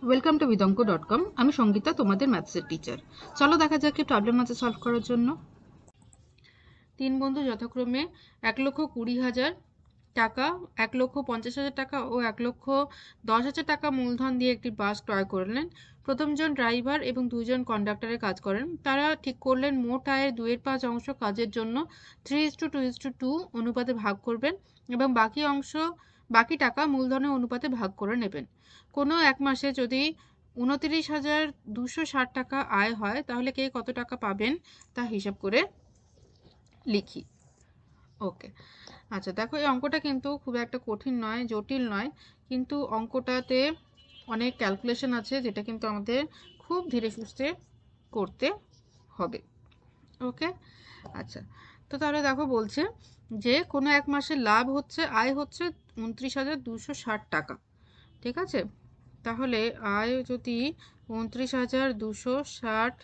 Welcome to vidamko.com। আমি সঙ্গীতা, তোমাদের ম্যাথসের teacher. চলো দেখা যাক কি প্রবলেম আছে সলভ করার জন্য। তিন বন্ধু যথাক্রমে 1,20,000 টাকা, 1,50,000 টাকা ও 1,10,000 টাকা মূলধন দিয়ে একটি বাস ক্রয় করলেন। প্রথমজন ড্রাইভার এবং দুইজন কন্ডাক্টরের কাজ করেন। তারা ঠিক করলেন মোট আয়ের 2/5 অংশ কাজের জন্য 3:2:2 অনুপাতে ভাগ করবেন এবং বাকি টাকা মূলধনের অনুপাতে ভাগ করে নেবেন। কোনো এক মাসে যদি 29,260 টাকা আয় হয় তাহলে কে কত টাকা পাবেন তা হিসাব করে লিখি। ওকে, আচ্ছা দেখো, এই অঙ্কটা কিন্তু খুব একটা কঠিন নয়, জটিল নয়, কিন্তু অঙ্কটাতে অনেক ক্যালকুলেশন আছে যেটা কিন্তু আমাদের খুব ধীরে সুস্থে করতে হবে। ওকে, আচ্ছা, তো তাহলে দেখো বলছে যে কোনো এক মাসে আয় হচ্ছে 29,260 টাকা। ঠিক আছে, তাহলে আয় যদি 29,260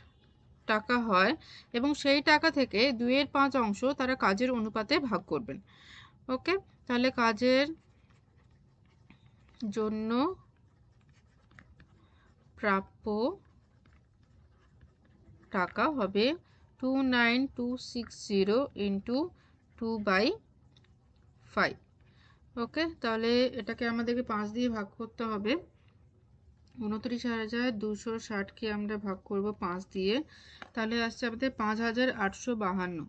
টাকা হয় এবং সেই টাকা থেকে 2/5 অংশ তারা কাজের অনুপাতে ভাগ করবেন। ওকে, তাহলে কাজের জন্য প্রাপ্য টাকা হবে 29260 ইন্টু 2/5। ওকে, তাহলে এটাকে আমাদেরকে 5 দিয়ে ভাগ করতে হবে। 29,260কে আমরা ভাগ করব 5 দিয়ে, তাহলে আসছে আমাদের 5,852।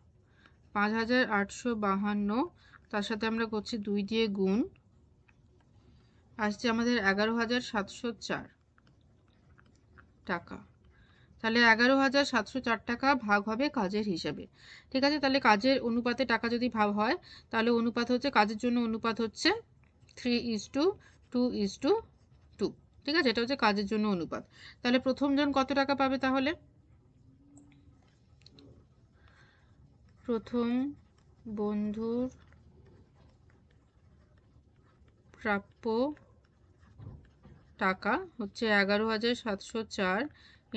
5,852, তার সাথে আমরা করছি 2 দিয়ে গুণ, আসছে আমাদের 11,704 টাকা। তাহলে 11,704 টাকা ভাগ হবে কাজের হিসাবে। ঠিক আছে, তাহলে কাজের অনুপাতে টাকা যদি ভাগ হয় তাহলে অনুপাত হচ্ছে, কাজের জন্য অনুপাত হচ্ছে 3:2:2। ঠিক আছে, এটা হচ্ছে কাজের জন্য অনুপাত। তাহলে প্রথমজন কত টাকা পাবে? তাহলে প্রথম বন্ধুর প্রাপ্য টাকা হচ্ছে 11,704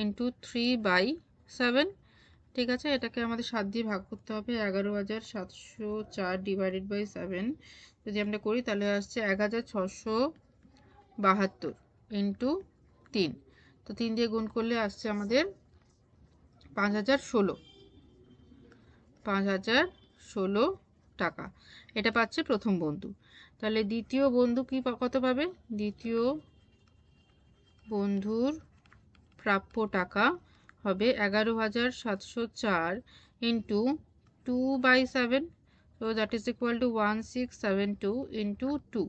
ইন্টু 3/7। ঠিক আছে, এটাকে আমাদের 7 দিয়ে ভাগ করতে হবে। 11,704 ডিভাইডেড বাই 7 যদি আমরা করি তাহলে আসছে 1,672 ইন্টু 3। তো 3 দিয়ে গুণ করলে আসছে আমাদের 5,016 টাকা। এটা পাচ্ছে প্রথম বন্ধু। তাহলে দ্বিতীয় বন্ধু কত পাবে? দ্বিতীয় বন্ধুর প্রাপ্য টাকা হবে 11,704 into 2/7, so that is equal to 1672 into 2,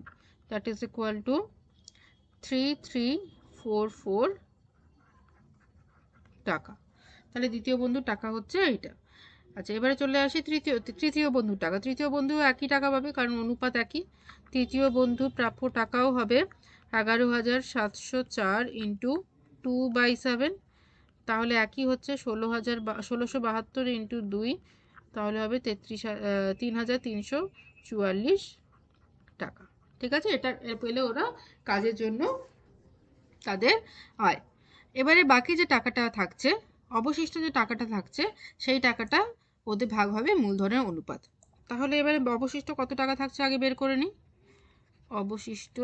that is equal to 3344 টাকা। তাহলে দ্বিতীয় বন্ধুর টাকা হচ্ছে এইটা। আচ্ছা, এবারে চলে আসি তৃতীয় বন্ধুর টাকা। তৃতীয় বন্ধু একই টাকা পাবে কারণ অনুপাত একই। তৃতীয় বন্ধুর প্রাপ্য টাকাও হবে 11,704 ইন্টু 2/7, তাহলে একই হচ্ছে 1,672 ইন্টু 2, তাহলে হবে 3,344 টাকা। ঠিক আছে, এটা পেলে ওরা কাজের জন্য তাদের আয়। এবারে বাকি যে টাকাটা থাকছে, অবশিষ্ট যে টাকাটা থাকছে, সেই টাকাটা ওদের ভাগ হবে মূলধনের অনুপাত। তাহলে এবারে অবশিষ্ট কত টাকা থাকছে আগে বের করে নিই। অবশিষ্ট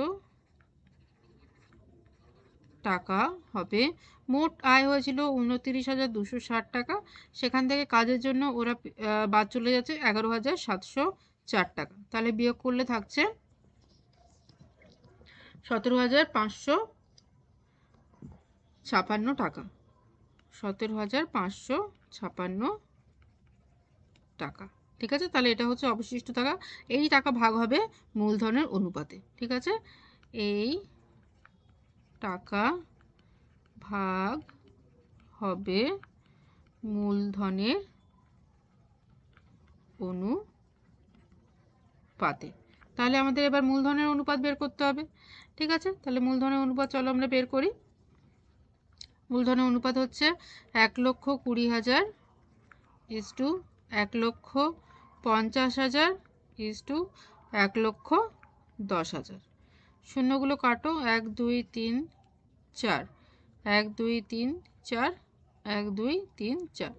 টাকা হবে, মোট আয় হয়েছিল 29,260 টাকা, সেখান থেকে কাজের জন্য ওরা বাদ চলে যাচ্ছে 11,704 টাকা। তাহলে বিয়োগ করলে থাকছে 17,556 টাকা। 17,556 টাকা। ঠিক আছে, তাহলে এটা হচ্ছে অবশিষ্ট টাকা। এই টাকা ভাগ হবে মূলধনের অনুপাতে। ঠিক আছে, এই টাকা ভাগ হবে মূলধনের অনুপাতে। তাহলে আমাদের এবার মূলধনের অনুপাত বের করতে হবে। ঠিক আছে, তাহলে মূলধনের অনুপাত চলো আমরা বের করি। মূলধনের অনুপাত হচ্ছে 1,20,000 ইস্টু 1,50,000 ইস্টু 1,10,000। শূন্যগুলো কাটো, 1 2 3 4, 1 2 3 4, 1 2 3 4,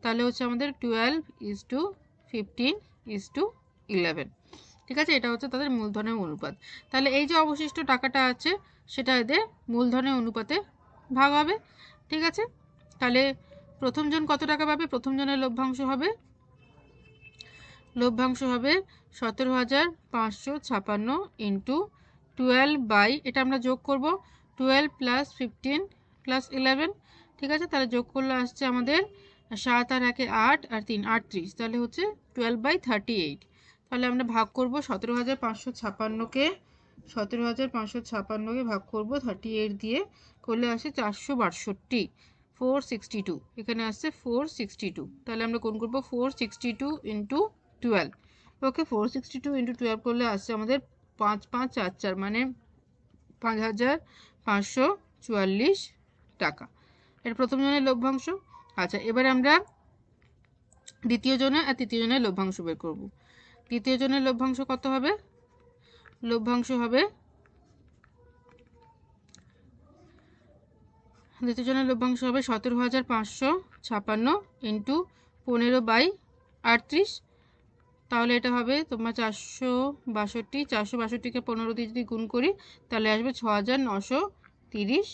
তাহলে হচ্ছে আমাদের 12:15:11। ঠিক আছে, এটা হচ্ছে তাদের মূলধনের অনুপাত। তাহলে এই যে অবশিষ্ট টাকাটা আছে সেটা এদের মূলধনের অনুপাতে ভাগ হবে। ঠিক আছে, তাহলে প্রথম জন কত টাকা পাবে? প্রথম জনের লভ্যাংশ হবে 17,556 ইন্টু 12 বাই, এটা আমরা যোগ করব 12 প্লাস 15 প্লাস 11। ঠিক আছে, তাহলে যোগ করলে আসছে আমাদের 7 আর 1 8 আর 3 38, তাহলে হচ্ছে 12/38। তাহলে আমরা ভাগ করব 17,556কে 17,556কে ভাগ করব 38 দিয়ে, করলে আসে 462, 462, এখানে আসছে 462। তাহলে আমরা কোণ করব 462 ইন্টু 12। ওকে, 462 ইন্টু 12 করলে আসছে আমাদের 5544, মানে 5,544 টাকা। এটা প্রথম জনের লভ্যাংশ। আচ্ছা, এবার আমরা দ্বিতীয় জনের আর তৃতীয় জনের লভ্যাংশ বের করব। দ্বিতীয় জনের লভ্যাংশ কত হবে? লভ্যাংশ হবে, দ্বিতীয় জনের লভ্যাংশ হবে 17,556 ইন্টু 15/38। তাহলে এটা হবে তোমার 462, 462কে 15 দিয়ে যদি গুণ করি তাহলে আসবে 6,930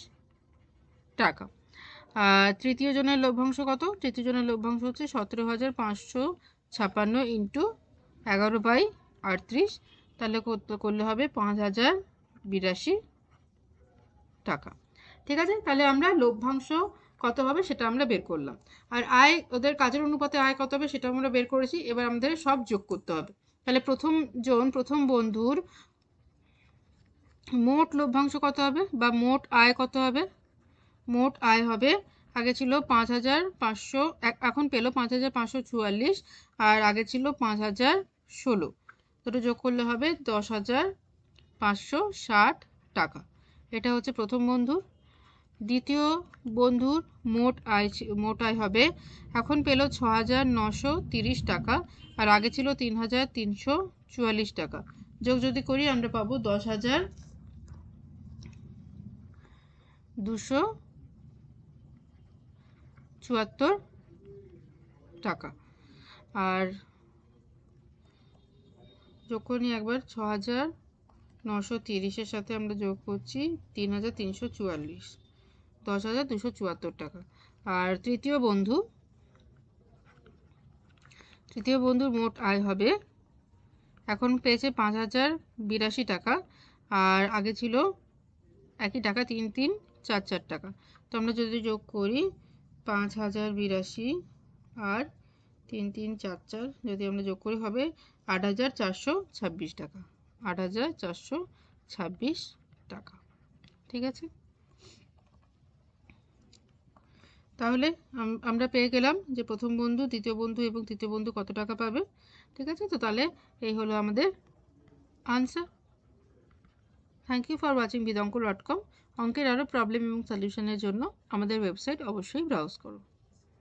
টাকা। আর তৃতীয় জনের লভ্যাংশ কত? তৃতীয় জনের লভ্যাংশ হচ্ছে 17,556 ইন্টু 11/38, তাহলে করলে হবে 5,082 টাকা। ঠিক আছে, তাহলে আমরা লভ্যাংশ কত হবে সেটা আমরা বের করলাম। আর আয়, ওদের কাজের অনুপাতে আয় কত হবে সেটা আমরা বের করেছি। এবার আমাদের সব যোগ করতে হবে। তাহলে প্রথম বন্ধুর মোট লভ্যাংশ কত হবে বা মোট আয় কত হবে? মোট আয় হবে, আগে ছিল 5,500, এখন পেল 5,544, আর আগে ছিল 5,016, দুটো যোগ করলে হবে 10,560 টাকা। এটা হচ্ছে প্রথম বন্ধুর। দ্বিতীয় বন্ধুর মোট আয় হবে, এখন পেল 6,930 টাকা, আর আগে ছিল 3,344 টাকা। যোগ যদি করি আমরা পাবো 10,274 টাকা। আর যোগ করি একবার, 6,930-এর সাথে আমরা যোগ করছি 3,344, 10,274 টাকা। আর তৃতীয় বন্ধুর মোট আয় হবে, এখন পেয়েছে 5,082 টাকা, আর আগে ছিল একই টাকা 3,344 টাকা। তো আমরা যদি যোগ করি 5,082 আর 3,344 যদি আমরা যোগ করি হবে 8,426 টাকা, 8,426 টাকা। ঠিক আছে, তাহলে আমরা পেয়ে গেলাম যে প্রথম বন্ধু, দ্বিতীয় বন্ধু এবং তৃতীয় বন্ধু কত টাকা পাবে। ঠিক আছে, তো তাহলে এই হলো আমাদের answer. Thank you for watching bidonkor.com। অঙ্কের আরও প্রবলেম এবং সলিউশনের জন্য আমাদের ওয়েবসাইট অবশ্যই ব্রাউজ করো।